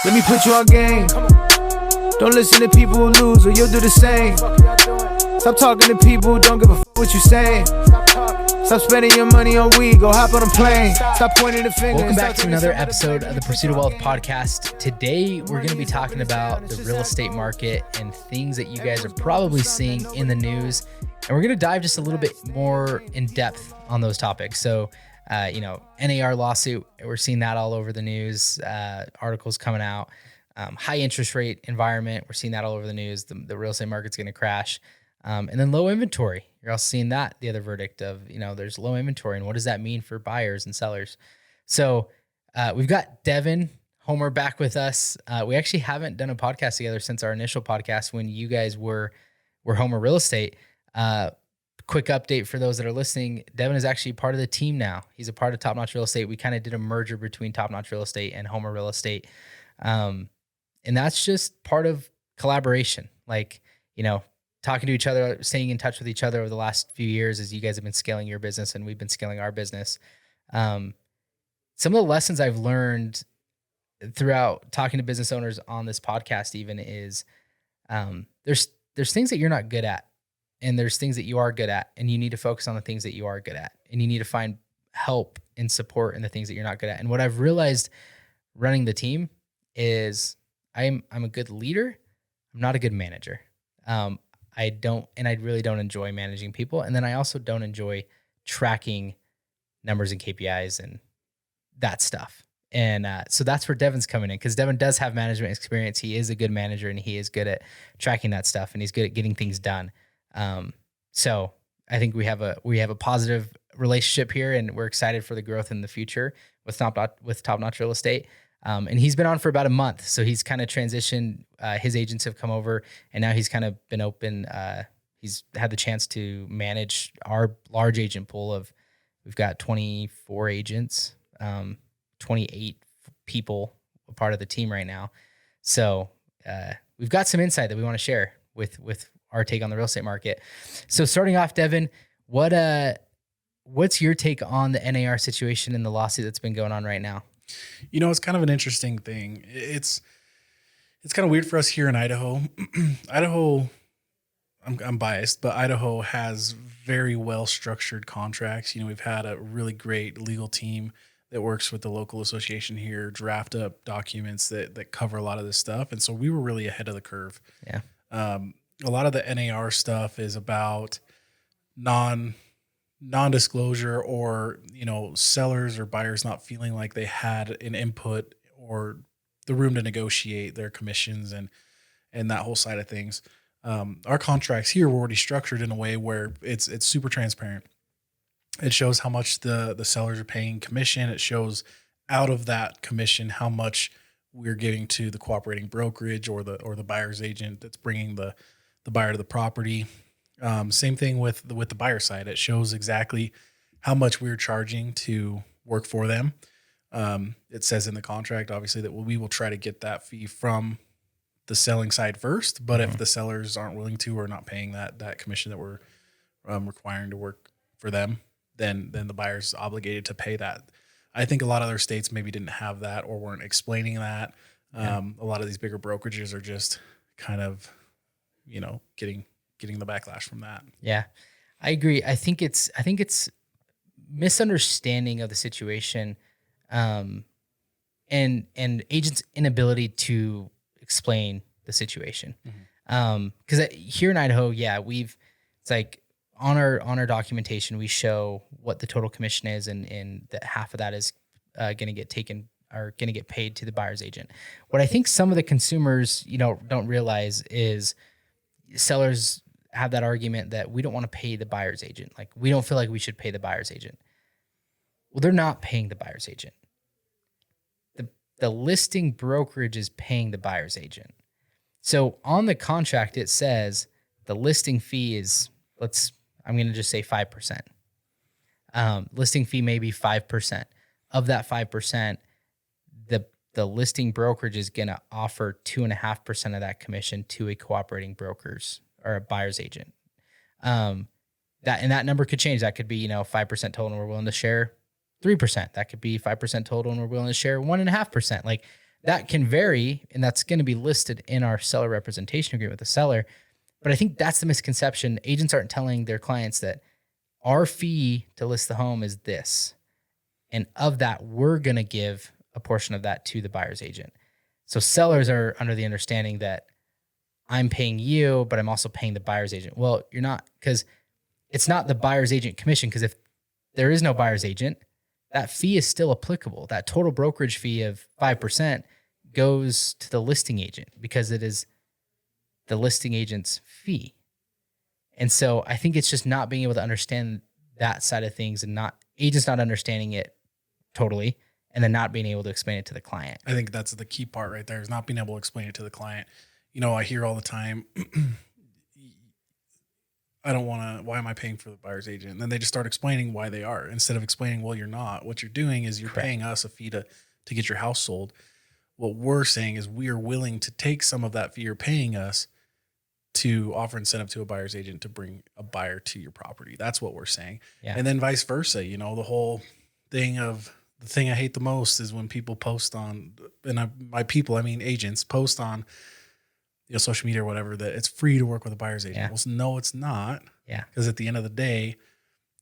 Let me put you on game. Don't listen to people who lose or you'll do the same. Stop talking to people who don't give a f*** what you saying. Stop spending your money on weed, go hop on a plane. Stop pointing the finger. Welcome back to another episode of the Pursuit of Wealth podcast. Today, we're going to be talking about the real estate market and things that you guys are probably seeing in the news. And we're going to dive just a little bit more in depth on those topics. So, NAR lawsuit, we're seeing that all over the news, articles coming out. High interest rate environment, we're seeing that all over the news. The real estate market's going to crash. And then low inventory. You're also seeing that, the other verdict of, there's low inventory. And what does that mean for buyers and sellers? So we've got Devin Homer back with us. We actually haven't done a podcast together since our initial podcast when you guys were Homer Real Estate. Quick update for those that are listening. Devin is actually part of the team now. He's a part of Top Notch Real Estate. We kind of did a merger between Top Notch Real Estate and Homer Real Estate. And that's just part of collaboration. Talking to each other, staying in touch with each other over the last few years as you guys have been scaling your business and we've been scaling our business. Some of the lessons I've learned throughout talking to business owners on this podcast even is there's things that you're not good at and there's things that you are good at, and you need to focus on the things that you are good at, and you need to find help and support in the things that you're not good at. And what I've realized running the team is I'm a good leader. I'm not a good manager. I really don't enjoy managing people. And then I also don't enjoy tracking numbers and KPIs and that stuff. And so that's where Devin's coming in, because Devin does have management experience. He is a good manager and he is good at tracking that stuff and he's good at getting things done. So I think we have a positive relationship here, and we're excited for the growth in the future with Top Notch Real Estate. And he's been on for about a month. So he's kind of transitioned. His agents have come over and now he's kind of been open. He's had the chance to manage our large agent pool we've got 24 agents, 28 people a part of the team right now. So we've got some insight that we want to share with our take on the real estate market. So starting off, Devin, what's your take on the NAR situation and the lawsuit that's been going on right now? It's kind of an interesting thing. It's kind of weird for us here in Idaho. Idaho, I'm biased, but Idaho has very well structured contracts. We've had a really great legal team that works with the local association here, draft up documents that cover a lot of this stuff. And so we were really ahead of the curve. Yeah. A lot of the NAR stuff is about non-disclosure or, sellers or buyers not feeling like they had an input or the room to negotiate their commissions and that whole side of things. Our contracts here were already structured in a way where it's super transparent. It shows how much the sellers are paying commission. It shows out of that commission how much we're giving to the cooperating brokerage or the buyer's agent that's bringing the buyer to the property. Same thing with the buyer side. It shows exactly how much we're charging to work for them. It says in the contract, obviously, that we will try to get that fee from the selling side first. But if the sellers aren't willing to or not paying that commission that we're requiring to work for them, then the buyer's obligated to pay that. I think a lot of other states maybe didn't have that or weren't explaining that. A lot of these bigger brokerages are just kind of, getting the backlash from that. Yeah, I agree. I think it's misunderstanding of the situation, and agents' inability to explain the situation. Because here in Idaho, it's like on our documentation, we show what the total commission is, and that half of that is going to get taken or going to get paid to the buyer's agent. What I think some of the consumers, don't realize is sellers have that argument that we don't want to pay the buyer's agent. Like, we don't feel like we should pay the buyer's agent. Well, they're not paying the buyer's agent. The listing brokerage is paying the buyer's agent. So on the contract, it says the listing fee is, I'm going to just say 5%. Listing fee may be 5%. Of that 5%, the listing brokerage is going to offer 2.5% of that commission to a cooperating broker's or a buyer's agent. That number could change. That could be 5% total, and we're willing to share 3%. That could be 5% total, and we're willing to share 1.5%. Like, that can vary, and that's going to be listed in our seller representation agreement with the seller. But I think that's the misconception. Agents aren't telling their clients that our fee to list the home is this. And of that, we're going to give a portion of that to the buyer's agent. So sellers are under the understanding that I'm paying you, but I'm also paying the buyer's agent. Well, you're not, because it's not the buyer's agent commission. Because if there is no buyer's agent, that fee is still applicable. That total brokerage fee of 5% goes to the listing agent because it is the listing agent's fee. And so I think it's just not being able to understand that side of things, and not agents not understanding it totally, and then not being able to explain it to the client. I think that's the key part right there, is not being able to explain it to the client. I hear all the time, I don't want to, why am I paying for the buyer's agent? And then they just start explaining why they are, instead of explaining, well, you're not. What you're doing is you're Correct. paying us a fee to get your house sold. What we're saying is we are willing to take some of that fee you're paying us to offer incentive to a buyer's agent to bring a buyer to your property. That's what we're saying. Yeah. And then vice versa, the whole thing of, the thing I hate the most is when people post on, by people, I mean agents, post on social media or whatever, that it's free to work with a buyer's agent. Yeah. Well, no, it's not. Yeah. Because at the end of the day,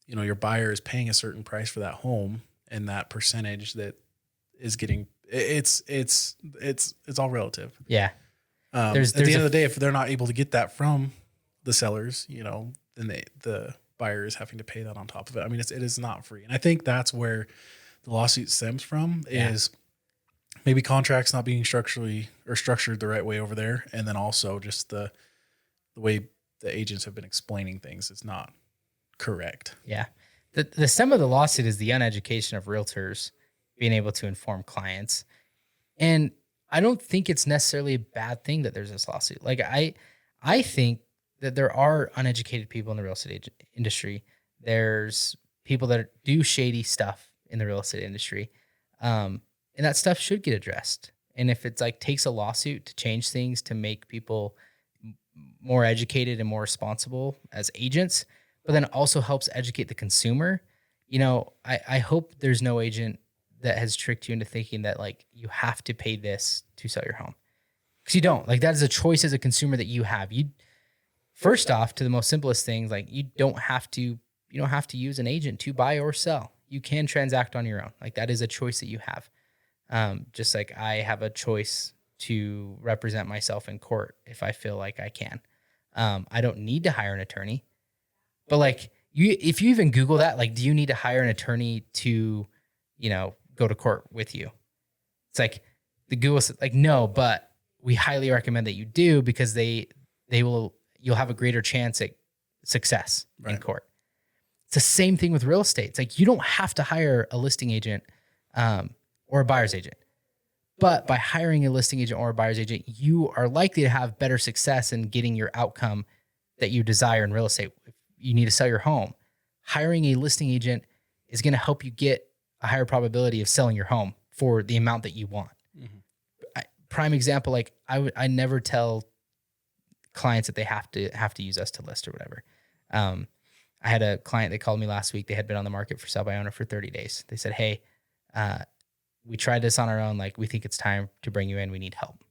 your buyer is paying a certain price for that home, and that percentage that is getting, it's all relative. Yeah. At the end of the day, if they're not able to get that from the sellers, then the buyer is having to pay that on top of it. I mean, it is not free. And I think that's where the lawsuit stems from, is maybe contracts not being structured the right way over there. And then also just the way the agents have been explaining things is not correct. Yeah. The stem of the lawsuit is the uneducation of realtors being able to inform clients. And I don't think it's necessarily a bad thing that there's this lawsuit. Like I think that there are uneducated people in the real estate industry. There's people that do shady stuff in the real estate industry. And that stuff should get addressed. And if it's like takes a lawsuit to change things, to make people more educated and more responsible as agents, but then also helps educate the consumer, I hope there's no agent that has tricked you into thinking that like you have to pay this to sell your home. Because you don't. Like that is a choice as a consumer that you have. First off, to the most simplest things, like you don't have to use an agent to buy or sell. You can transact on your own. Like that is a choice that you have. Just like I have a choice to represent myself in court if I feel like I can. I don't need to hire an attorney. But like if you even Google that, like, do you need to hire an attorney to, go to court with you? It's like the Google says, like, no, but we highly recommend that you do, because you'll have a greater chance at success in court. It's the same thing with real estate. It's like you don't have to hire a listing agent or a buyer's agent. But by hiring a listing agent or a buyer's agent, you are likely to have better success in getting your outcome that you desire in real estate. If you need to sell your home, hiring a listing agent is going to help you get a higher probability of selling your home for the amount that you want. Mm-hmm. Prime example, like I never tell clients that they have to use us to list or whatever. I had a client that called me last week. They had been on the market for sell by owner for 30 days. They said, hey, we tried this on our own. Like, we think it's time to bring you in. We need help.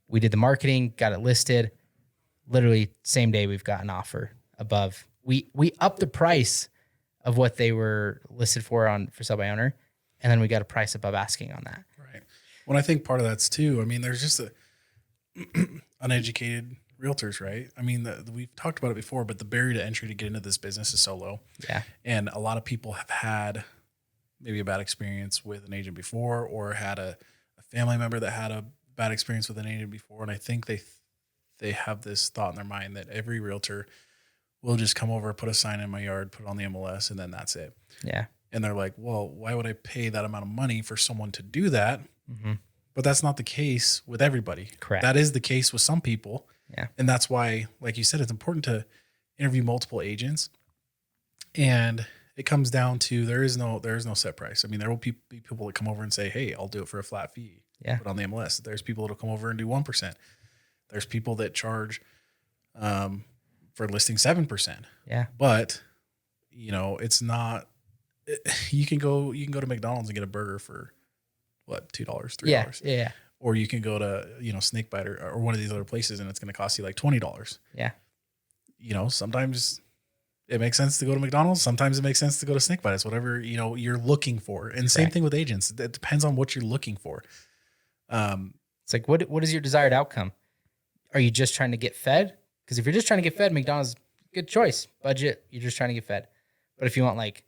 We did the marketing, got it listed. Literally same day, we've got an offer above. We upped the price of what they were listed for sell by owner. And then we got a price above asking on that. Right. Well, I think part of that's too, I mean, there's just uneducated realtors, right? I mean, we've talked about it before, but the barrier to entry to get into this business is so low. Yeah. And a lot of people have had maybe a bad experience with an agent before, or had a family member that had a bad experience with an agent before. And I think they have this thought in their mind that every realtor will just come over, put a sign in my yard, put it on the MLS, and then that's it. Yeah. And they're like, well, why would I pay that amount of money for someone to do that? Mm-hmm. But that's not the case with everybody. Correct. That is the case with some people. Yeah. And that's why, like you said, it's important to interview multiple agents. And it comes down to there is no set price. I mean, there will be people that come over and say, hey, I'll do it for a flat fee. Yeah. Put on the MLS. There's people that'll come over and do 1%. There's people that charge for listing 7%. Yeah. But it's not. You can go to McDonald's and get a burger for what, $2, $3. Yeah. Or you can go to, Snakebite or one of these other places and it's going to cost you like $20. Yeah. Sometimes it makes sense to go to McDonald's. Sometimes it makes sense to go to Snakebite. It's whatever, you're looking for. And same thing with agents. It depends on what you're looking for. It's like, what is your desired outcome? Are you just trying to get fed? Because if you're just trying to get fed, McDonald's, good choice. Budget, you're just trying to get fed. But if you want like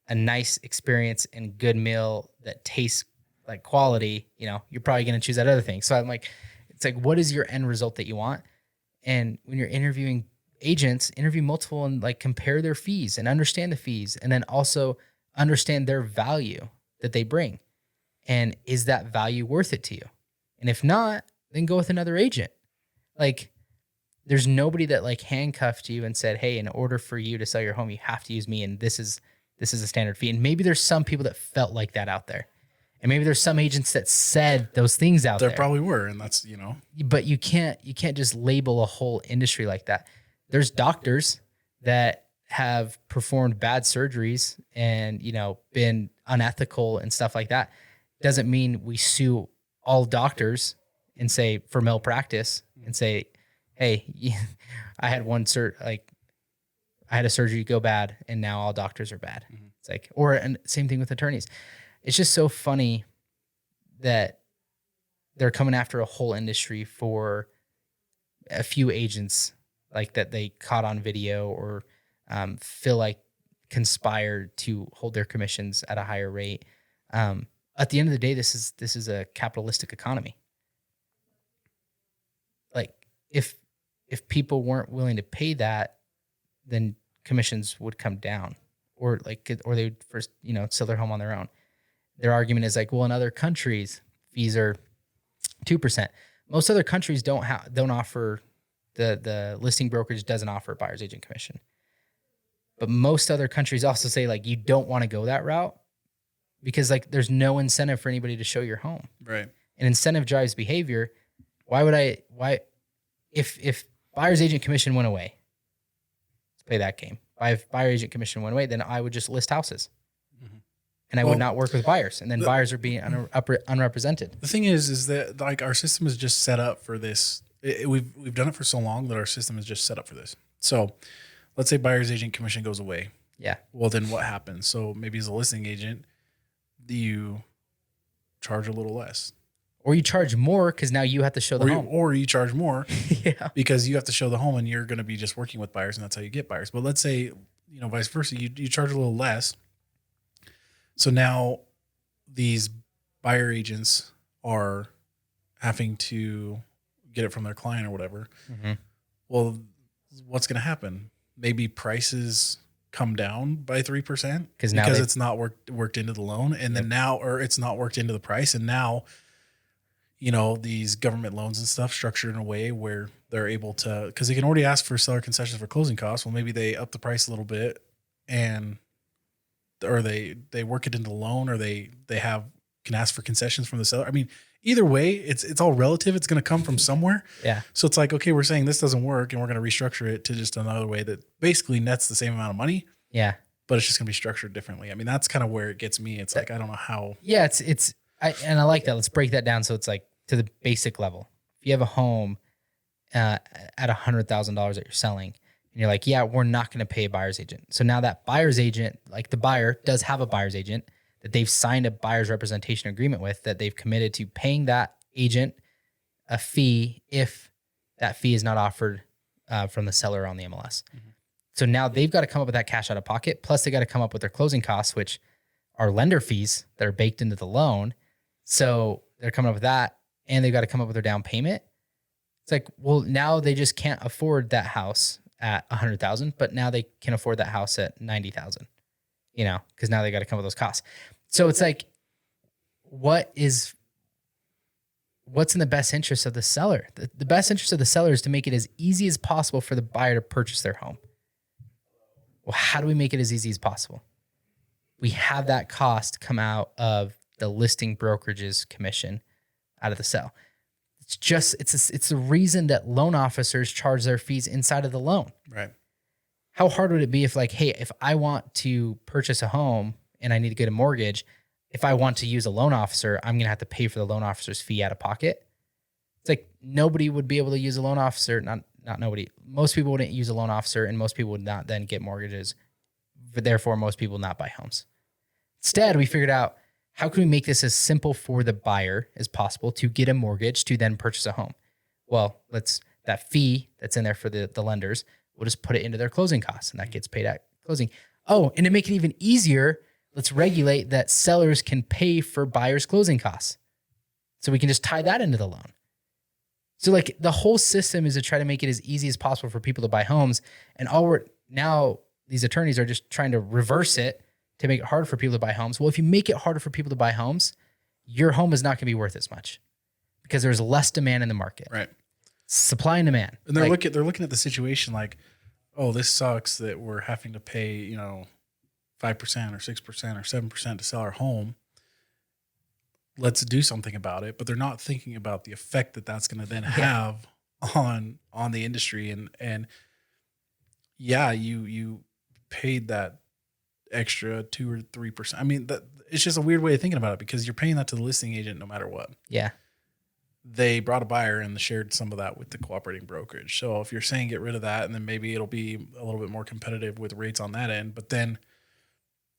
a nice experience and good meal that tastes like quality, you're probably going to choose that other thing. So I'm like, it's like, what is your end result that you want? And when you're interviewing agents, interview multiple and like compare their fees and understand the fees, and then also understand their value that they bring. And is that value worth it to you? And if not, then go with another agent. Like, there's nobody that like handcuffed you and said, hey, in order for you to sell your home, you have to use me. And this is a standard fee. And maybe there's some people that felt like that out there. And maybe there's some agents that said those things out there. There probably were. And that's, But you can't just label a whole industry like that. There's doctors that have performed bad surgeries and, been unethical and stuff like that. Doesn't mean we sue all doctors and say for malpractice and say, hey, I had I had a surgery go bad and now all doctors are bad. Mm-hmm. It's like, and same thing with attorneys. It's just so funny that they're coming after a whole industry for a few agents like that they caught on video or feel like conspired to hold their commissions at a higher rate. At the end of the day, this is a capitalistic economy. Like if people weren't willing to pay that, then commissions would come down, or they would first sell their home on their own. Their argument is like, well, in other countries, fees are 2%. Most other countries don't offer the listing brokerage doesn't offer a buyer's agent commission. But most other countries also say like you don't want to go that route because like there's no incentive for anybody to show your home. Right. And incentive drives behavior. If buyer's agent commission went away, let's play that game. If buyer agent commission went away, then I would just list houses. And I would not work with buyers. And then buyers are being unrepresented. The thing is that like our system is just set up for this. We've done it for so long that our system is just set up for this. So let's say buyer's agent commission goes away. Yeah. Well, then what happens? So maybe as a listing agent, do you charge a little less? Or you charge more because now you have to show the home. Or you charge more yeah. because you have to show the home and you're going to be just working with buyers and that's how you get buyers. But let's say, vice versa, you charge a little less. So now these buyer agents are having to get it from their client or whatever. Mm-hmm. Well, what's going to happen? Maybe prices come down by 3% because it's not worked into the loan. And then it's not worked into the price. And now, these government loans and stuff structured in a way where they're able to, because they can already ask for seller concessions for closing costs. Well, maybe they up the price a little bit or they work it into the loan, or they can ask for concessions from the seller. I mean, either way, it's all relative. It's going to come from somewhere. Yeah. So it's like, okay, we're saying this doesn't work and we're going to restructure it to just another way that basically nets the same amount of money. Yeah. But it's just going to be structured differently. I mean, that's kind of where it gets me. It's like, I don't know how. Yeah. I like that. Let's break that down. So it's like to the basic level. If you have a home at $100,000 that you're selling, and you're like, yeah, we're not going to pay a buyer's agent. So now that buyer's agent, like the buyer does have a buyer's agent that they've signed a buyer's representation agreement with, that they've committed to paying that agent a fee if that fee is not offered from the seller on the MLS. Mm-hmm. So now they've got to come up with that cash out of pocket. Plus they got to come up with their closing costs, which are lender fees that are baked into the loan. So they're coming up with that, and they've got to come up with their down payment. It's like, well, now they just can't afford that house at $100,000, but now they can afford that house at $90,000, because now they got to come up with those costs. So it's like, what's in the best interest of the seller? The best interest of the seller is to make it as easy as possible for the buyer to purchase their home. Well, how do we make it as easy as possible? We have that cost come out of the listing brokerage's commission out of the sale. It's the reason that loan officers charge their fees inside of the loan. Right. How hard would it be if like, hey, if I want to purchase a home and I need to get a mortgage, if I want to use a loan officer, I'm going to have to pay for the loan officer's fee out of pocket. It's like nobody would be able to use a loan officer. Not nobody. Most people wouldn't use a loan officer, and most people would not then get mortgages. But therefore, most people would not buy homes. Instead, we figured out, how can we make this as simple for the buyer as possible to get a mortgage to then purchase a home? Well, that fee that's in there for the lenders, we'll just put it into their closing costs, and that gets paid at closing. Oh, and to make it even easier, let's regulate that sellers can pay for buyers' closing costs. So we can just tie that into the loan. So like the whole system is to try to make it as easy as possible for people to buy homes. And now these attorneys are just trying to reverse it to make it harder for people to buy homes. Well, if you make it harder for people to buy homes, your home is not going to be worth as much because there's less demand in the market. Right. Supply and demand. And they're looking at the situation like, oh, this sucks that we're having to pay, 5% or 6% or 7% to sell our home. Let's do something about it. But they're not thinking about the effect that that's going to then have on the industry. And you paid that extra 2 or 3%. I mean, it's just a weird way of thinking about it because you're paying that to the listing agent no matter what. Yeah. They brought a buyer and shared some of that with the cooperating brokerage. So if you're saying get rid of that, and then maybe it'll be a little bit more competitive with rates on that end, but then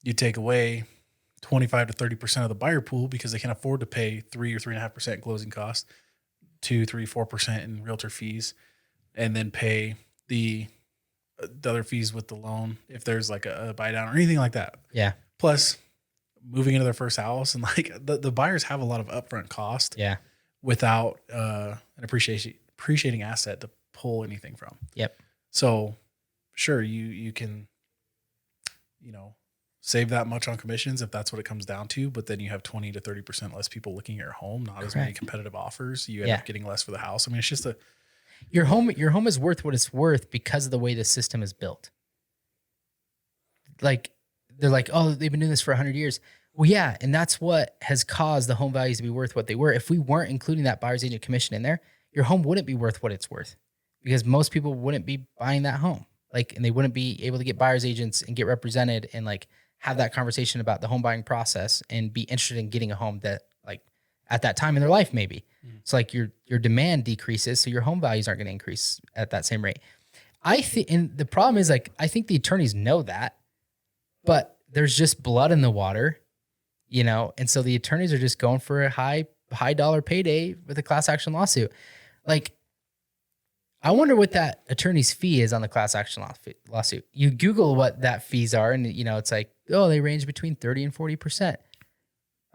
you take away 25 to 30% of the buyer pool because they can afford to pay 3 or 3.5% closing costs, 2, 3, 4% in realtor fees, and then pay the other fees with the loan if there's like a buy down or anything like that. Yeah. Plus moving into their first house, and like the buyers have a lot of upfront cost. Yeah. Without an appreciating asset to pull anything from. Yep. So sure, you can, save that much on commissions if that's what it comes down to, but then you have 20 to 30% less people looking at your home, not as many competitive offers. You end up getting less for the house. I mean, it's just your home is worth what it's worth because of the way the system is built. Like they're like, oh, they've been doing this for 100 years. Well, yeah, and that's what has caused the home values to be worth what they were. If we weren't including that buyer's agent commission in there, your home wouldn't be worth what it's worth because most people wouldn't be buying that home. And they wouldn't be able to get buyer's agents and get represented and have that conversation about the home buying process and be interested in getting a home that at that time in their life, maybe. So your demand decreases, so your home values aren't going to increase at that same rate. I think, and the problem is I think the attorneys know that, but there's just blood in the water. And so the attorneys are just going for a high dollar payday with a class action lawsuit. I wonder what that attorney's fee is on the class action lawsuit. You Google what that fees are, and it's like, oh, they range between 30 and 40%.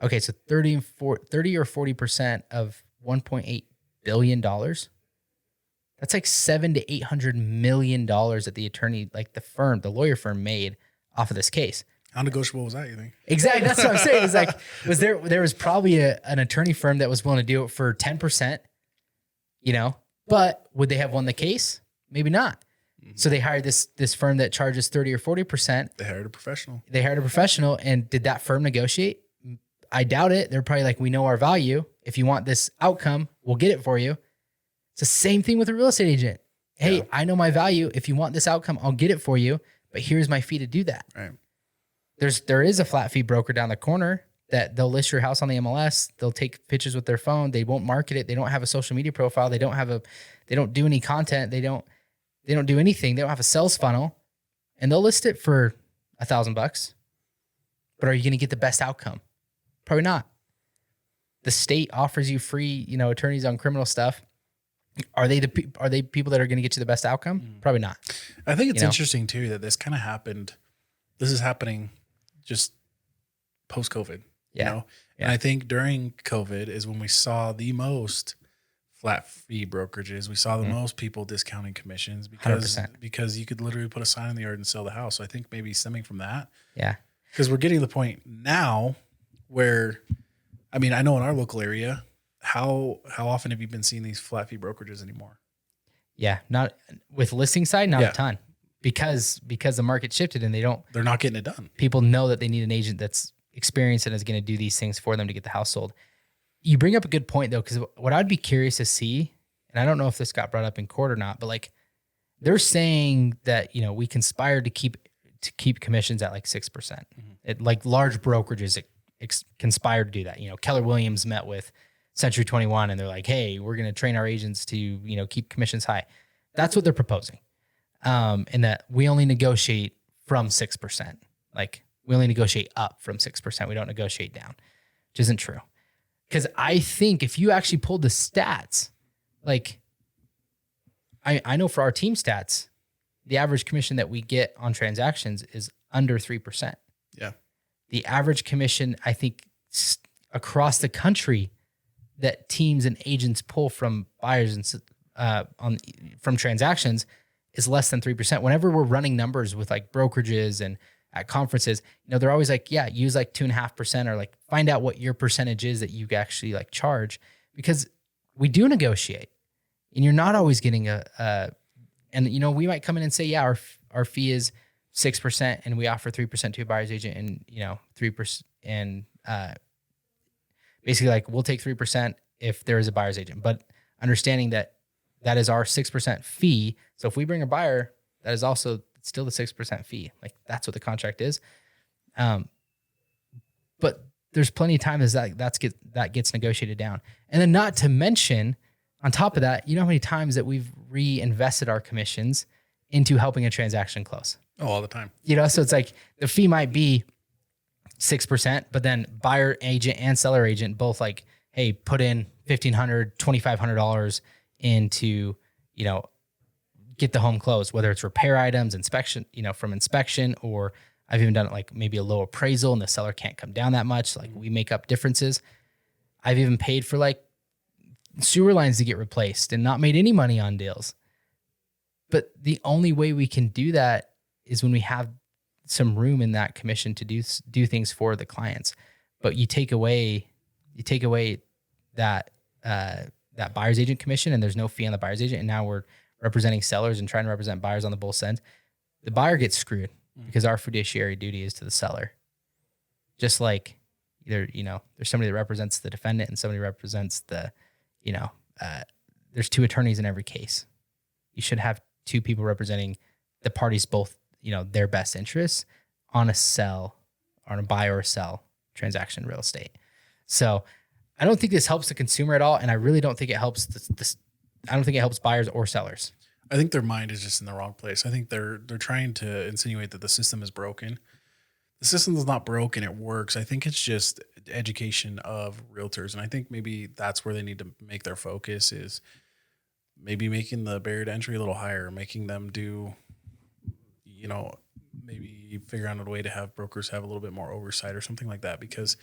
Okay, so 30 or 40% of $1.8 billion. That's like $700 to $800 million that the attorney, the lawyer firm, made off of this case. How negotiable was that, you think? Exactly. That's what I'm saying. It's like, there was probably an attorney firm that was willing to do it for 10%, but would they have won the case? Maybe not. Mm-hmm. So they hired this firm that charges 30 or 40%. They hired a professional. And did that firm negotiate? I doubt it. They're probably like, we know our value. If you want this outcome, we'll get it for you. It's the same thing with a real estate agent. Hey, I know my value. If you want this outcome, I'll get it for you, but here's my fee to do that. Right. There is a flat fee broker down the corner that they'll list your house on the MLS. They'll take pictures with their phone. They won't market it. They don't have a social media profile. They don't do any content. They don't do anything. They don't have a sales funnel, and they'll list it for $1,000. But are you going to get the best outcome? Probably not. The state offers you free, attorneys on criminal stuff. Are they people that are going to get you the best outcome? Probably not. I think it's interesting too that this kind of happened. This is happening just post-COVID, And I think during COVID is when we saw the most flat fee brokerages. We saw the most people discounting commissions because you could literally put a sign in the yard and sell the house. So I think maybe stemming from that. Yeah. Because we're getting to the point now where, I know in our local area, how often have you been seeing these flat fee brokerages anymore? Yeah. Not with listing side, not a ton. Because the market shifted and they're not getting it done. People know that they need an agent that's experienced and is going to do these things for them to get the house sold. You bring up a good point though, because what I'd be curious to see, and I don't know if this got brought up in court or not, but they're saying that, we conspired to keep commissions at 6%. It large brokerages conspired to do that. Keller Williams met with Century 21 and they're like, hey, we're going to train our agents to, keep commissions high. That's what they're proposing. And that we only negotiate from 6%. Like we only negotiate up from 6%. We don't negotiate down, which isn't true. Because I think if you actually pulled the stats, like I know for our team stats, the average commission that we get on transactions is under 3%. Yeah. The average commission, I think, across the country that teams and agents pull from buyers and from transactions is less than 3%. Whenever we're running numbers with like brokerages and at conferences, they're always like, yeah, use like 2.5% or like find out what your percentage is that you actually like charge, because we do negotiate and you're not always getting we might come in and say, yeah, our fee is 6% and we offer 3% to a buyer's agent and, 3% and basically like we'll take 3% if there is a buyer's agent, but understanding that is our 6% fee. So if we bring a buyer, that is also still the 6% fee. Like that's what the contract is. But there's plenty of times that gets negotiated down. And then not to mention on top of that, how many times that we've reinvested our commissions into helping a transaction close. Oh, all the time. So it's like the fee might be 6%, but then buyer agent and seller agent both like, hey, put in $1,500, $2,500 into, get the home closed, whether it's repair items, inspection, from inspection, or I've even done it like maybe a low appraisal and the seller can't come down that much. Like we make up differences. I've even paid for like sewer lines to get replaced and not made any money on deals. But the only way we can do that is when we have some room in that commission to do things for the clients. But you take away that buyer's agent commission and there's no fee on the buyer's agent. And now we're representing sellers and trying to represent buyers on the both ends. The buyer gets screwed because our fiduciary duty is to the seller. Just like there's somebody that represents the defendant and somebody represents the, there's two attorneys in every case. You should have two people representing the parties, both, their best interests on a buy or sell transaction real estate. So I don't think this helps the consumer at all. And I really don't think it helps I don't think it helps buyers or sellers. I think their mind is just in the wrong place. I think they're trying to insinuate that the system is broken. The system is not broken. It works. I think it's just education of realtors. And I think maybe that's where they need to make their focus, is maybe making the barrier to entry a little higher, making them do, maybe figure out a way to have brokers have a little bit more oversight or something like that. Because,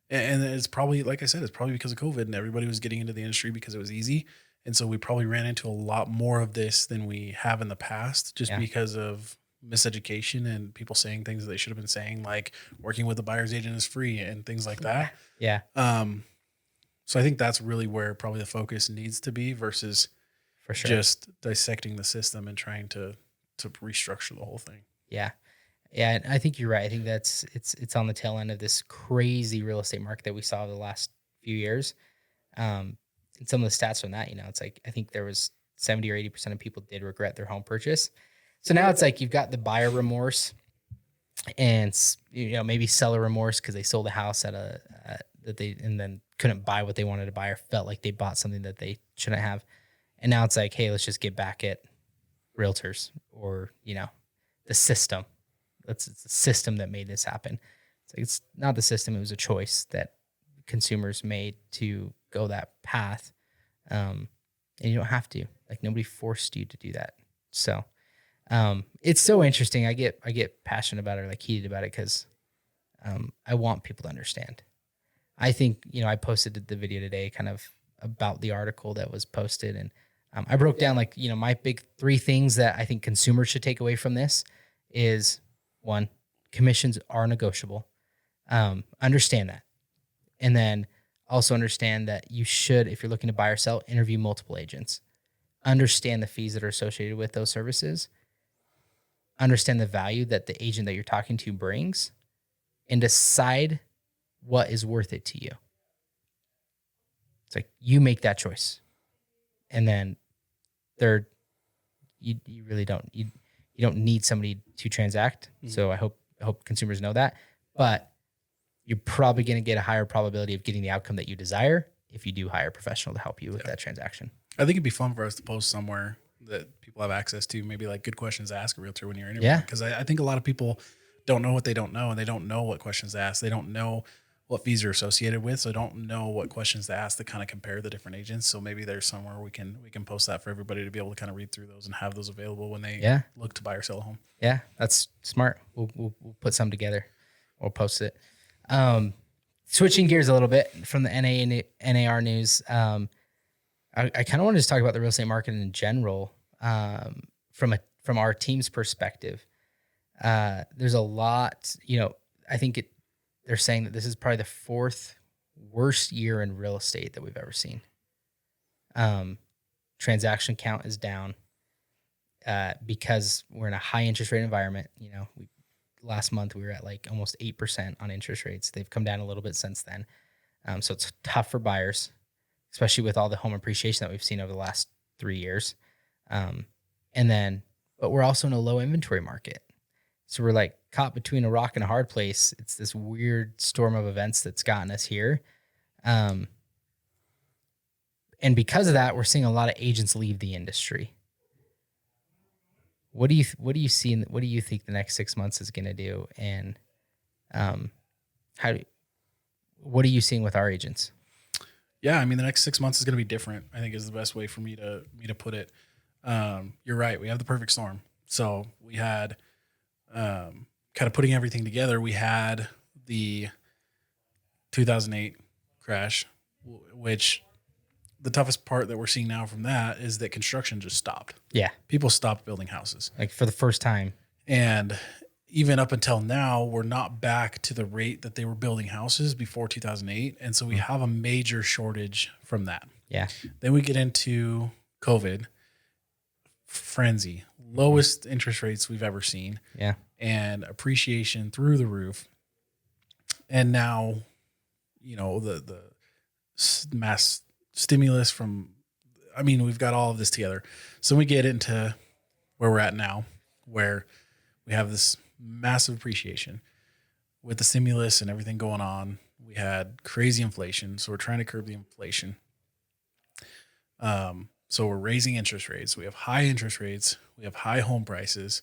and it's probably, like I said, it's probably because of COVID and everybody was getting into the industry because it was easy. And so we probably ran into a lot more of this than we have in the past, just because of miseducation and people saying things that they should have been saying, like working with a buyer's agent is free and things like that. Yeah. So I think that's really where probably the focus needs to be versus for sure just dissecting the system and trying to restructure the whole thing. Yeah. Yeah. And I think you're right. I think it's on the tail end of this crazy real estate market that we saw the last few years. And some of the stats from that, it's like, I think there was 70 or 80% of people did regret their home purchase. So now it's like, you've got the buyer remorse and, maybe seller remorse because they sold a house and then couldn't buy what they wanted to buy or felt like they bought something that they shouldn't have. And now it's like, hey, let's just get back at realtors or, the system. It's the system that made this happen. It's not the system. It was a choice that consumers made to go that path. And you don't have to, like, nobody forced you to do that. So it's so interesting. I get passionate about it, or like heated about it, because I want people to understand. I think, I posted the video today kind of about the article that was posted, and I broke down like, my big 3 things that I think consumers should take away from this is, 1, commissions are negotiable. Understand that. And then also understand that you should, if you're looking to buy or sell, interview multiple agents. Understand the fees that are associated with those services. Understand the value that the agent that you're talking to brings, and decide what is worth it to you. It's like, you make that choice. And then third, you really don't, you don't need somebody to transact. Mm-hmm. So I hope consumers know that. But you're probably going to get a higher probability of getting the outcome that you desire if you do hire a professional to help you with that transaction. I think it'd be fun for us to post somewhere that people have access to, maybe like good questions to ask a realtor when you're interviewing. Because I think a lot of people don't know what they don't know, and they don't know what questions to ask. They don't know what fees are associated with, so don't know what questions to ask to kind of compare the different agents. So maybe there's somewhere we can post that for everybody to be able to kind of read through those and have those available when they look to buy or sell a home. Yeah, that's smart. We'll put some together. We'll post it. Switching gears a little bit from the NAR news, I kind of wanted to talk about the real estate market in general from our team's perspective. There's a lot, I think they're saying that this is probably the fourth worst year in real estate that we've ever seen. Transaction count is down because we're in a high interest rate environment. Last month we were at like almost 8% on interest rates. They've come down a little bit since then. So it's tough for buyers, especially with all the home appreciation that we've seen over the last 3 years. But we're also in a low inventory market. So we're like caught between a rock and a hard place. It's this weird storm of events that's gotten us here. And because of that, we're seeing a lot of agents leave the industry. What do you see? What do you think the next 6 months is going to do? And what are you seeing with our agents? Yeah, I mean, the next 6 months is going to be different, I think is the best way for me to put it. You're right. We have the perfect storm. So we had kind of putting everything together. We had the 2008 crash, which the toughest part that we're seeing now from that is that construction just stopped. Yeah. People stopped building houses. Like for the first time. And even up until now, we're not back to the rate that they were building houses before 2008. And so we have a major shortage from that. Yeah. Then we get into COVID, frenzy, lowest interest rates we've ever seen. Yeah. And appreciation through the roof. And now, the mass stimulus we've got all of this together. So we get into where we're at now, where we have this massive appreciation with the stimulus and everything going on. We had crazy inflation. So we're trying to curb the inflation. So we're raising interest rates. We have high interest rates. We have high home prices.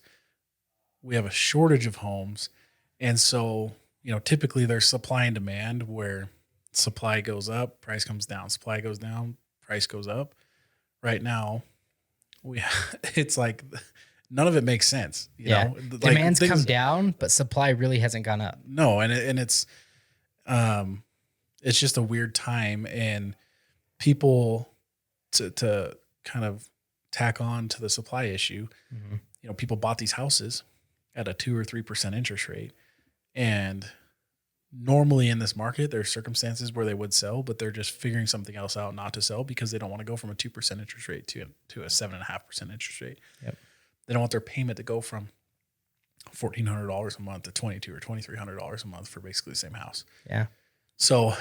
We have a shortage of homes. And so, typically there's supply and demand where supply goes up, price comes down, supply goes down, price goes up. Right now, it's like none of it makes sense. You know? Demand's come down, but supply really hasn't gone up. No, and it's just a weird time, and people to kind of tack on to the supply issue. Mm-hmm. People bought these houses at a 2 or 3% interest rate, and normally in this market, there's circumstances where they would sell, but they're just figuring something else out not to sell because they don't want to go from a 2% interest rate to a 7.5% interest rate. Yep. They don't want their payment to go from $1,400 a month to $2,200 or $2,300 a month for basically the same house. Yeah. So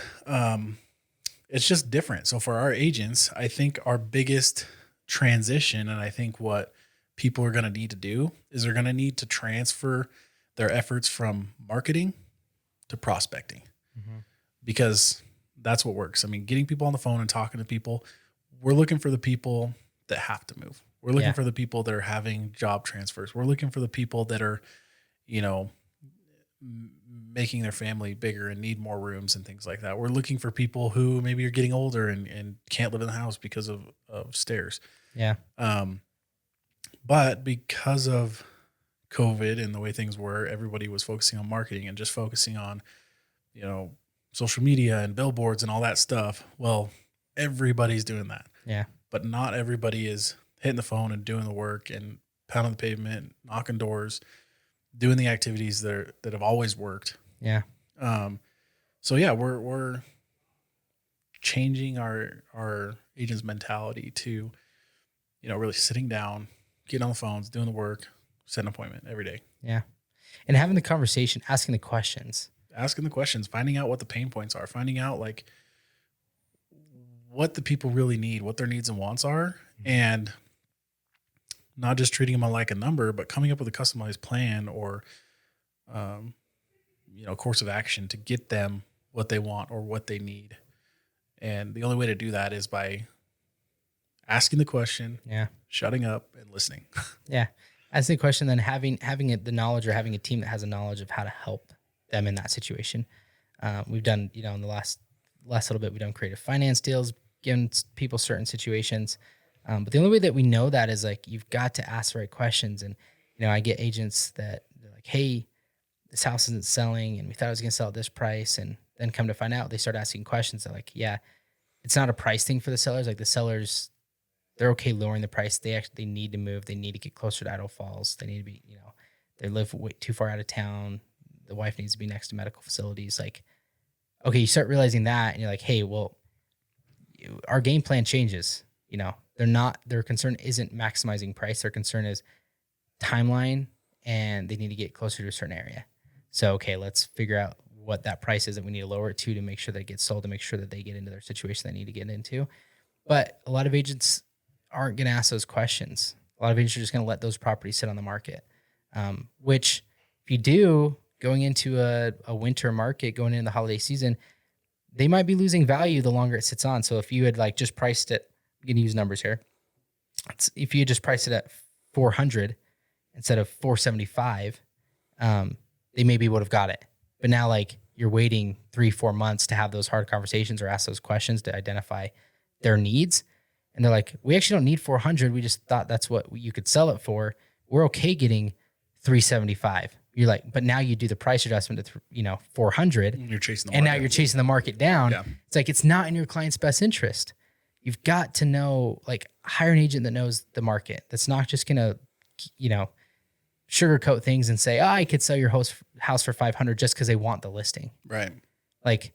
it's just different. So for our agents, I think our biggest transition, and I think what people are going to need to do is they're going to need to transfer their efforts from marketing to prospecting, because that's what works. I mean, getting people on the phone and talking to people, we're looking for the people that have to move. We're looking for the people that are having job transfers. We're looking for the people that are, making their family bigger and need more rooms and things like that. We're looking for people who maybe are getting older and can't live in the house because of stairs. Yeah. But because of COVID and the way things were, everybody was focusing on marketing and just focusing on, social media and billboards and all that stuff. Well, everybody's doing that. Yeah. But not everybody is hitting the phone and doing the work and pounding the pavement, knocking doors, doing the activities that have always worked. Yeah. So yeah, we're changing our agents' mentality to, really sitting down, getting on the phones, doing the work, set an appointment every day. Yeah. And having the conversation, asking the questions, finding out what the pain points are, finding out like what the people really need, what their needs and wants are, and not just treating them like a number, but coming up with a customized plan or, course of action to get them what they want or what they need. And the only way to do that is by asking the question, shutting up and listening. Yeah. Asking the question, then having the knowledge, or having a team that has a knowledge of how to help them in that situation. We've done, in the last little bit, we've done creative finance deals, given people certain situations. But the only way that we know that is like, you've got to ask the right questions. And, I get agents that they're like, hey, this house isn't selling and we thought it was going to sell at this price. And then come to find out, they start asking questions. They're like, yeah, it's not a price thing for the sellers. Like the sellers, they're okay lowering the price. They need to move. They need to get closer to Idaho Falls. They need to be, they live way too far out of town. The wife needs to be next to medical facilities. Like, okay, you start realizing that and you're like, hey, well, our game plan changes. Their concern isn't maximizing price. Their concern is timeline, and they need to get closer to a certain area. So, okay, let's figure out what that price is that we need to lower it to make sure that it gets sold, to make sure that they get into their situation they need to get into. But a lot of agents aren't going to ask those questions. A lot of agents are just going to let those properties sit on the market, which if you do, going into a winter market, going into the holiday season, they might be losing value the longer it sits on. So if you had like just priced it, I'm going to use numbers here. If you had just priced it at 400 instead of 475, they maybe would have got it. But now like you're waiting 3-4 months to have those hard conversations or ask those questions to identify their needs. And they're like, we actually don't need 400. We just thought that's what you could sell it for. We're okay getting 375. You're like, but now you do the price adjustment to 400. You're chasing the market. And now you're chasing the market down. Yeah. It's like, it's not in your client's best interest. You've got to know, like, hire an agent that knows the market. That's not just going to, sugarcoat things and say, I could sell your house for 500 just because they want the listing. Right. Like,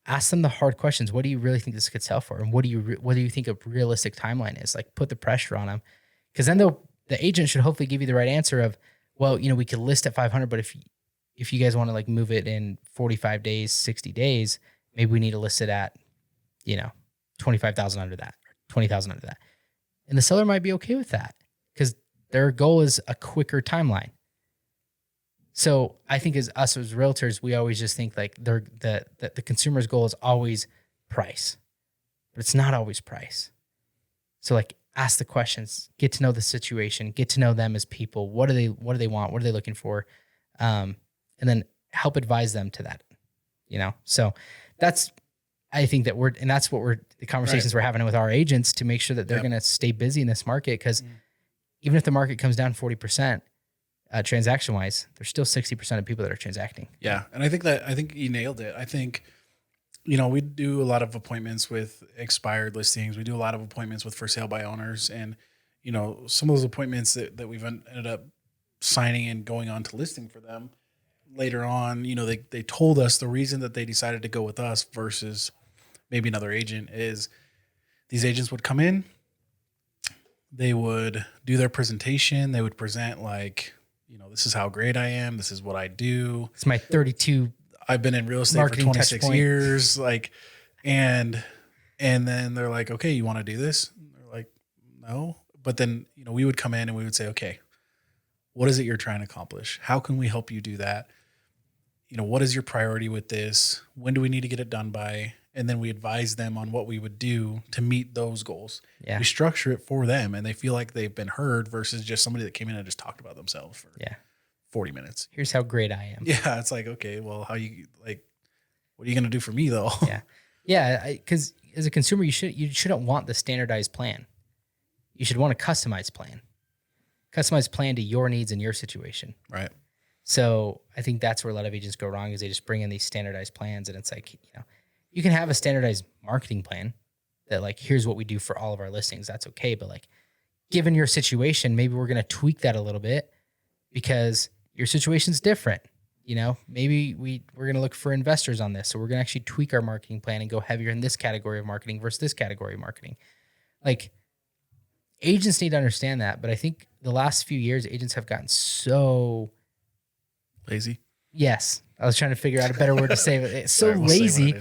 ask them the hard questions. What do you really think this could sell for? And what do you think a realistic timeline is? Like, put the pressure on them. Because then the agent should hopefully give you the right answer of, well, we could list at 500, but if you guys want to like move it in 45 days, 60 days, maybe we need to list it at, 25,000 under that, or 20,000 under that. And the seller might be okay with that because their goal is a quicker timeline. So I think as realtors, we always just think like that the consumer's goal is always price, but it's not always price. So like, ask the questions, get to know the situation, get to know them as people. What do they want? What are they looking for? And then help advise them to that, So I think that that's what the conversations we're having with our agents to make sure that they're going to stay busy in this market. Cause even if the market comes down 40%, transaction wise, there's still 60% of people that are transacting. Yeah. And I think you nailed it. I think, we do a lot of appointments with expired listings. We do a lot of appointments with for sale by owners. And, some of those appointments that we've ended up signing and going on to listing for them later on, they told us the reason that they decided to go with us versus maybe another agent is these agents would come in, they would do their presentation. They would present like, this is how great I am. This is what I do. It's my 32 I've been in real estate for 26 years. Like, and then they're like, okay, you want to do this? And they're like, no. But then, we would come in and we would say, okay, what is it you're trying to accomplish? How can we help you do that? What is your priority with this? When do we need to get it done by? And then we advise them on what we would do to meet those goals. Yeah. We structure it for them and they feel like they've been heard versus just somebody that came in and just talked about themselves for 40 minutes. Here's how great I am. Yeah. It's like, okay, well, what are you going to do for me though? Yeah. Yeah. Because as a consumer, you shouldn't want the standardized plan. You should want a customized plan to your needs and your situation. Right. So I think that's where a lot of agents go wrong is they just bring in these standardized plans. And it's like, you can have a standardized marketing plan that like, here's what we do for all of our listings. That's okay. But like, given your situation, maybe we're going to tweak that a little bit because your situation's different. Maybe we're going to look for investors on this. So we're going to actually tweak our marketing plan and go heavier in this category of marketing versus this category of marketing. Like, agents need to understand that. But I think the last few years, agents have gotten so lazy. Yes. I was trying to figure out a better word to say it. It's so lazy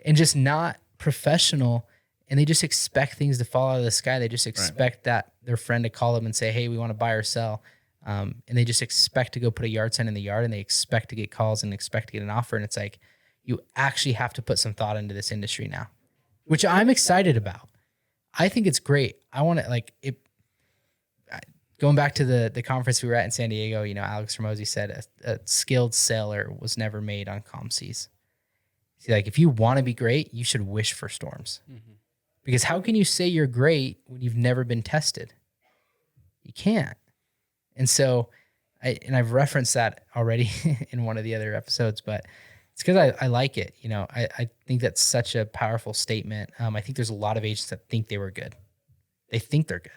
and just not professional. And they just expect things to fall out of the sky. They just expect that their friend to call them and say, hey, we want to buy or sell. And they just expect to go put a yard sign in the yard, and they expect to get calls and expect to get an offer. And it's like, you actually have to put some thought into this industry now, which I'm excited about. I think it's great. I want to going back to the conference we were at in San Diego, Alex Ramosi said a skilled sailor was never made on calm seas. See, like, if you want to be great, you should wish for storms. Mm-hmm. Because how can you say you're great when you've never been tested? You can't. And so, I've referenced that already in one of the other episodes, but it's because I like it. I think that's such a powerful statement. I think there's a lot of agents that think they were good. They think they're good.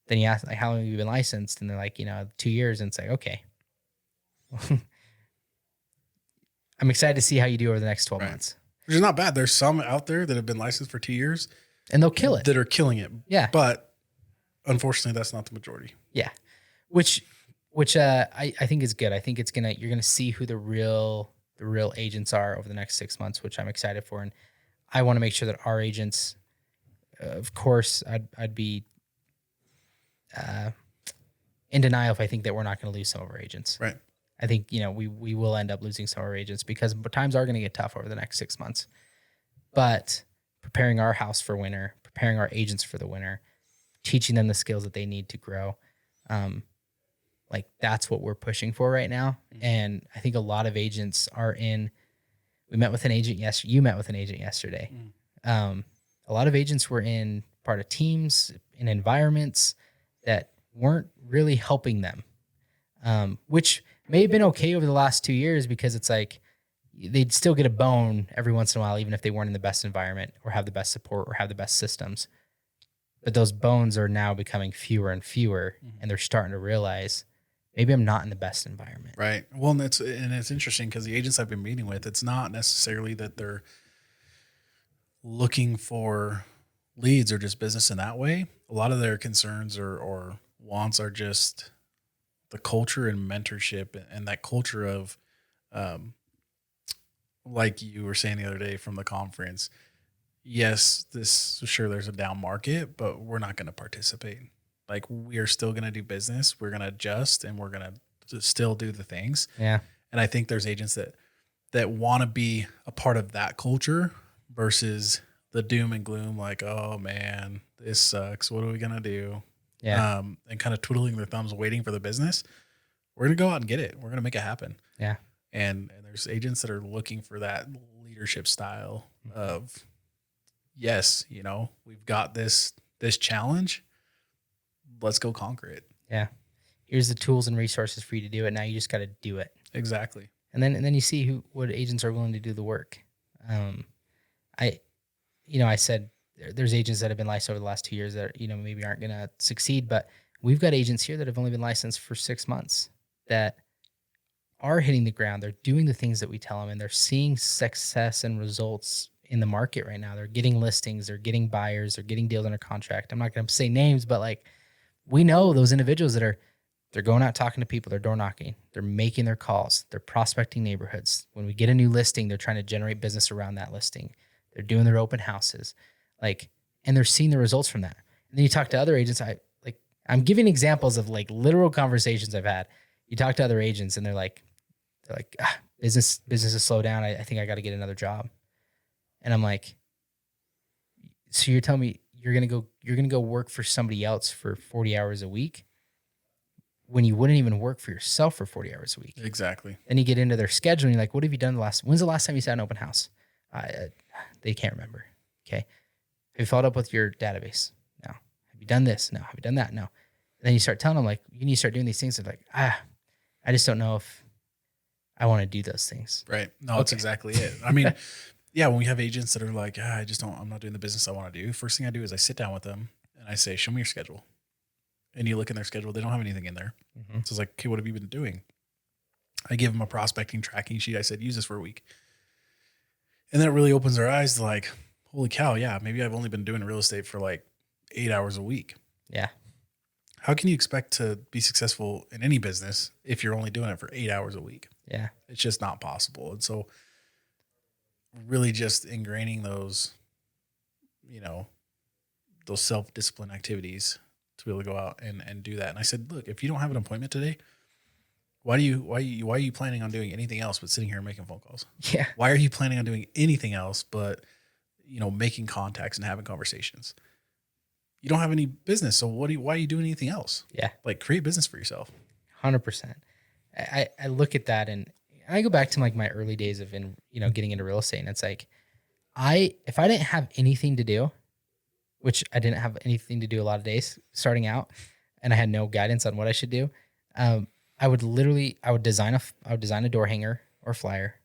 Then you ask, like, how long have you been licensed? And they're like, 2 years. And it's like, okay. I'm excited to see how you do over the next 12 months. Which is not bad. There's some out there that have been licensed for 2 years. And they'll kill it. That are killing it. Yeah. But unfortunately, that's not the majority. Yeah. Which I think is good. I think you're gonna see who the real agents are over the next 6 months, which I'm excited for. And I want to make sure that our agents, of course, I'd be in denial if I think that we're not going to lose some of our agents. Right. I think, we will end up losing some of our agents because times are going to get tough over the next 6 months. But preparing our house for winter, preparing our agents for the winter, teaching them the skills that they need to grow, that's what we're pushing for right now. Mm-hmm. And I think a lot of agents we met with an agent yesterday. You met with an agent yesterday. Mm. A lot of agents were in part of teams, in environments that weren't really helping them, which may have been okay over the last 2 years because it's like they'd still get a bone every once in a while, even if they weren't in the best environment or have the best support or have the best systems. But those bones are now becoming fewer and fewer, mm-hmm. and they're starting to realize maybe I'm not in the best environment. Right. Well, and it's interesting because the agents I've been meeting with, it's not necessarily that they're looking for leads or just business in that way. A lot of their concerns or wants are just the culture and mentorship and that culture of, like you were saying the other day from the conference, yes, sure there's a down market, but we're not going to participate. Like, we are still going to do business. We're going to adjust and we're going to still do the things. Yeah. And I think there's agents that want to be a part of that culture versus the doom and gloom. Like, oh man, this sucks. What are we going to do? Yeah. And kind of twiddling their thumbs, waiting for the business. We're going to go out and get it. We're going to make it happen. Yeah. And there's agents that are looking for that leadership style of, yes, we've got this challenge. Let's go conquer it. Yeah. Here's the tools and resources for you to do it. Now you just got to do it. Exactly. And then you see what agents are willing to do the work. I said there's agents that have been licensed over the last 2 years that, maybe aren't going to succeed, but we've got agents here that have only been licensed for 6 months that are hitting the ground. They're doing the things that we tell them, and they're seeing success and results in the market right now. They're getting listings, they're getting buyers, they're getting deals under contract. I'm not going to say names, but we know those individuals that they're going out talking to people, they're door knocking, they're making their calls, they're prospecting neighborhoods. When we get a new listing, they're trying to generate business around that listing. They're doing their open houses, and they're seeing the results from that. And then you talk to other agents. I'm giving examples of literal conversations I've had. You talk to other agents and they're like, business is slow down. I think I got to get another job. And I'm like, so you're telling me you're going to go work for somebody else for 40 hours a week when you wouldn't even work for yourself for 40 hours a week? Exactly. Then you get into their schedule and you're like, what have you done when's the last time you sat in an open house? They can't remember. Okay. Have you followed up with your database? No. Have you done this? No. Have you done that? No. And then you start telling them you need to start doing these things. They're like, I just don't know if I want to do those things. Right. No, That's exactly it. I mean, yeah, when we have agents that are like, I'm not doing the business I want to do. First thing I do is I sit down with them and I say, show me your schedule. And you look in their schedule, they don't have anything in there. Mm-hmm. So it's like, okay, what have you been doing? I give them a prospecting tracking sheet. I said, use this for a week. And then it really opens their eyes to holy cow, yeah, maybe I've only been doing real estate for 8 hours a week. Yeah. How can you expect to be successful in any business if you're only doing it for 8 hours a week? Yeah. It's just not possible. And so really just ingraining those, those self-discipline activities to to be able to go out and do that. And I said, look, if you don't have an appointment today, why are you planning on doing anything else but sitting here and making phone calls? Yeah. Why are you planning on doing anything else but, making contacts and having conversations? You don't have any business. So why are you doing anything else? Yeah. Like, create business for yourself. 100%. I look at that and I go back to like my early days of getting into real estate, and it's like, if I didn't have anything to do, which I didn't have anything to do a lot of days starting out, and I had no guidance on what I should do, I would design a door hanger or flyer,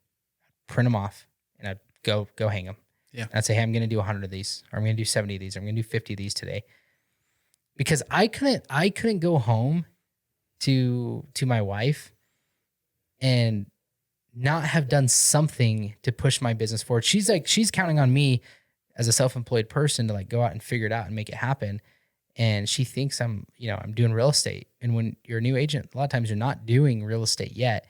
print them off, and I'd go hang them. Yeah. And I'd say, hey, I'm going to do 100 of these, or I'm going to do 70 of these, or I'm going to do 50 of these today, because I couldn't go home to my wife and not have done something to push my business forward. She's counting on me as a self-employed person to like go out and figure it out and make it happen. And she thinks I'm doing real estate. And when you're a new agent, a lot of times you're not doing real estate yet,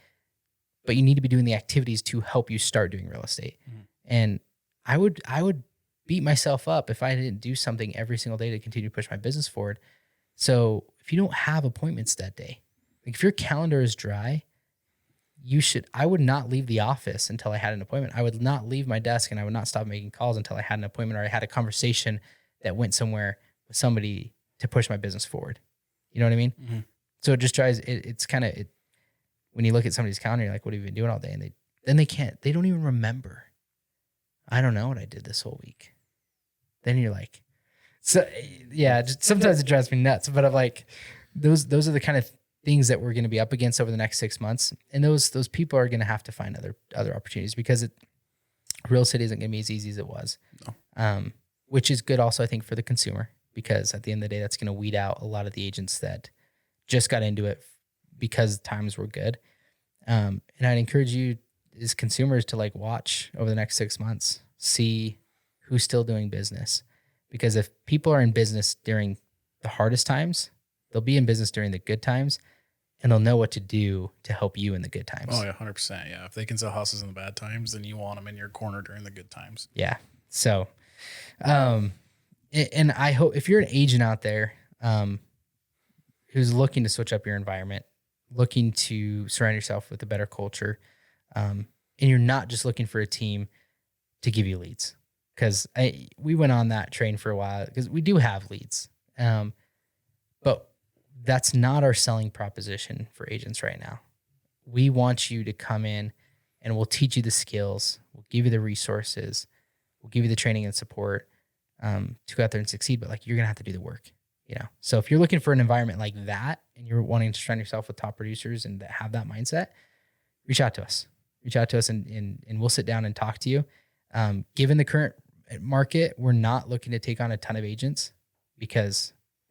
but you need to be doing the activities to help you start doing real estate. Mm-hmm. And I would beat myself up if I didn't do something every single day to continue to push my business forward. So if you don't have appointments that day, like if your calendar is dry, I would not leave the office until I had an appointment. I would not leave my desk, and I would not stop making calls until I had an appointment or I had a conversation that went somewhere with somebody to push my business forward. You know what I mean? Mm-hmm. So it just drives, it's kind of, when you look at somebody's calendar, you're like, what have you been doing all day? And they don't even remember. I don't know what I did this whole week. Then you're like, so yeah, just, sometimes it drives me nuts, but I'm like, those are the kind of things that we're going to be up against over the next 6 months. And those people are going to have to find other opportunities, because real estate isn't going to be as easy as it was. No. Which is good also, I think, for the consumer, because at the end of the day, that's going to weed out a lot of the agents that just got into it because times were good. And I'd encourage you as consumers to like watch over the next 6 months, see who's still doing business. Because if people are in business during the hardest times, they'll be in business during the good times, and they'll know what to do to help you in the good times. Oh yeah, 100%. Yeah. If they can sell houses in the bad times, then you want them in your corner during the good times. Yeah. So, and I hope if you're an agent out there, who's looking to switch up your environment, looking to surround yourself with a better culture, and you're not just looking for a team to give you leads, because we went on that train for a while, because we do have leads, but that's not our selling proposition for agents right now. We want you to come in, and we'll teach you the skills, we'll give you the resources, we'll give you the training and support to go out there and succeed. But like, you're gonna have to do the work. So if you're looking for an environment like that, and you're wanting to surround yourself with top producers and that have that mindset, reach out to us, and we'll sit down and talk to you. Given the current market, we're not looking to take on a ton of agents,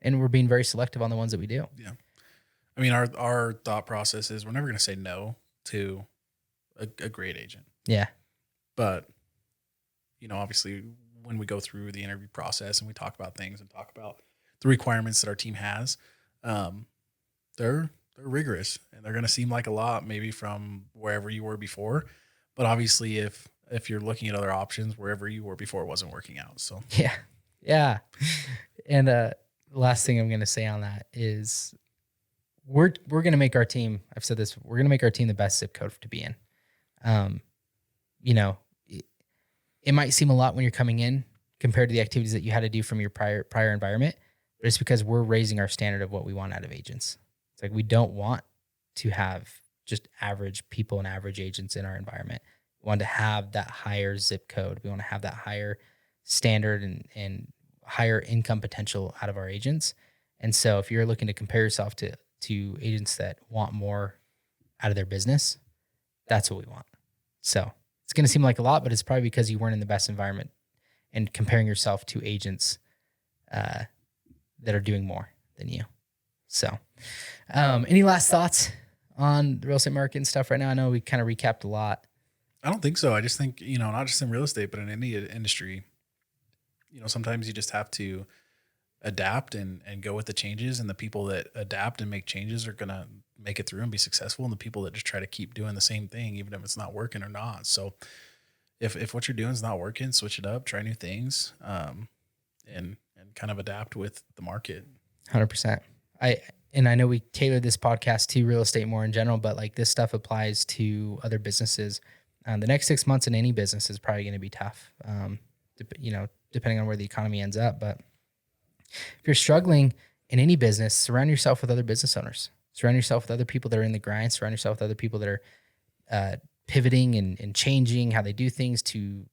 and we're being very selective on the ones that we do. Yeah. I mean, our thought process is we're never going to say no to a great agent. Yeah. But, obviously when we go through the interview process and we talk about things and talk about the requirements that our team has, they're rigorous, and they're going to seem like a lot maybe from wherever you were before. But obviously if you're looking at other options, wherever you were before wasn't working out. So yeah. Yeah. And, last thing I'm going to say on that is we're going to make our team, I've said this, we're going to make our team the best zip code to be in. It might seem a lot when you're coming in compared to the activities that you had to do from your prior environment, but it's because we're raising our standard of what we want out of agents. It's like, we don't want to have just average people and average agents in our environment. We want to have that higher zip code. We want to have that higher standard and higher income potential out of our agents. And so if you're looking to compare yourself to agents that want more out of their business, that's what we want. So it's going to seem like a lot, but it's probably because you weren't in the best environment and comparing yourself to agents that are doing more than you. So any last thoughts on the real estate market and stuff right now? I know we kind of recapped a lot. I don't think so. I just think, not just in real estate, but in any industry, sometimes you just have to adapt and go with the changes, and the people that adapt and make changes are going to make it through and be successful. And the people that just try to keep doing the same thing, even if it's not working or not. So if what you're doing is not working, switch it up, try new things, and kind of adapt with the market. 100%. I know we tailored this podcast to real estate more in general, but like this stuff applies to other businesses. The next 6 months in any business is probably going to be tough, depending on where the economy ends up. But if you're struggling in any business, surround yourself with other business owners. Surround yourself with other people that are in the grind. Surround yourself with other people that are pivoting and changing how they do things to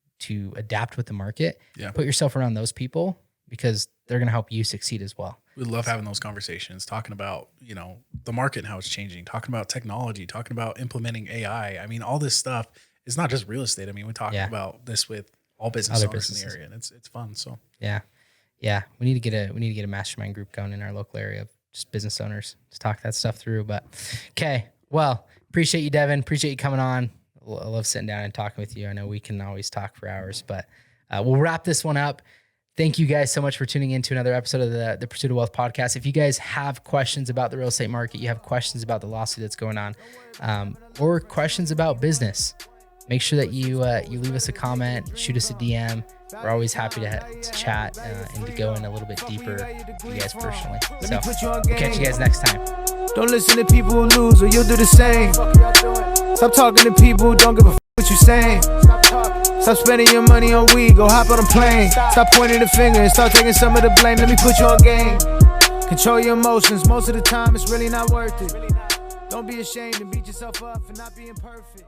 adapt with the market. Yeah. Put yourself around those people because they're going to help you succeed as well. We love having those conversations, talking about, the market and how it's changing, talking about technology, talking about implementing AI. I mean, all this stuff is not just real estate. I mean, we talk about this with all business owners in the area, and it's fun. So yeah. We need to get a mastermind group going in our local area of just business owners to talk that stuff through. But okay, well, appreciate you, Devin. Appreciate you coming on. I love sitting down and talking with you. I know we can always talk for hours, but we'll wrap this one up. Thank you guys so much for tuning in to another episode of the Pursuit of Wealth podcast. If you guys have questions about the real estate market, you have questions about the lawsuit that's going on, or questions about business, make sure that you leave us a comment, shoot us a DM. We're always happy to chat and to go in a little bit deeper with you guys personally. So we'll catch you guys next time. Don't listen to people who lose or you'll do the same. Stop talking to people who don't give a what you're saying. Stop spending your money on weed, go hop on a plane. Stop pointing the finger and start taking some of the blame. Let me put you on game. Control your emotions, most of the time it's really not worth it. Don't be ashamed and beat yourself up for not being perfect.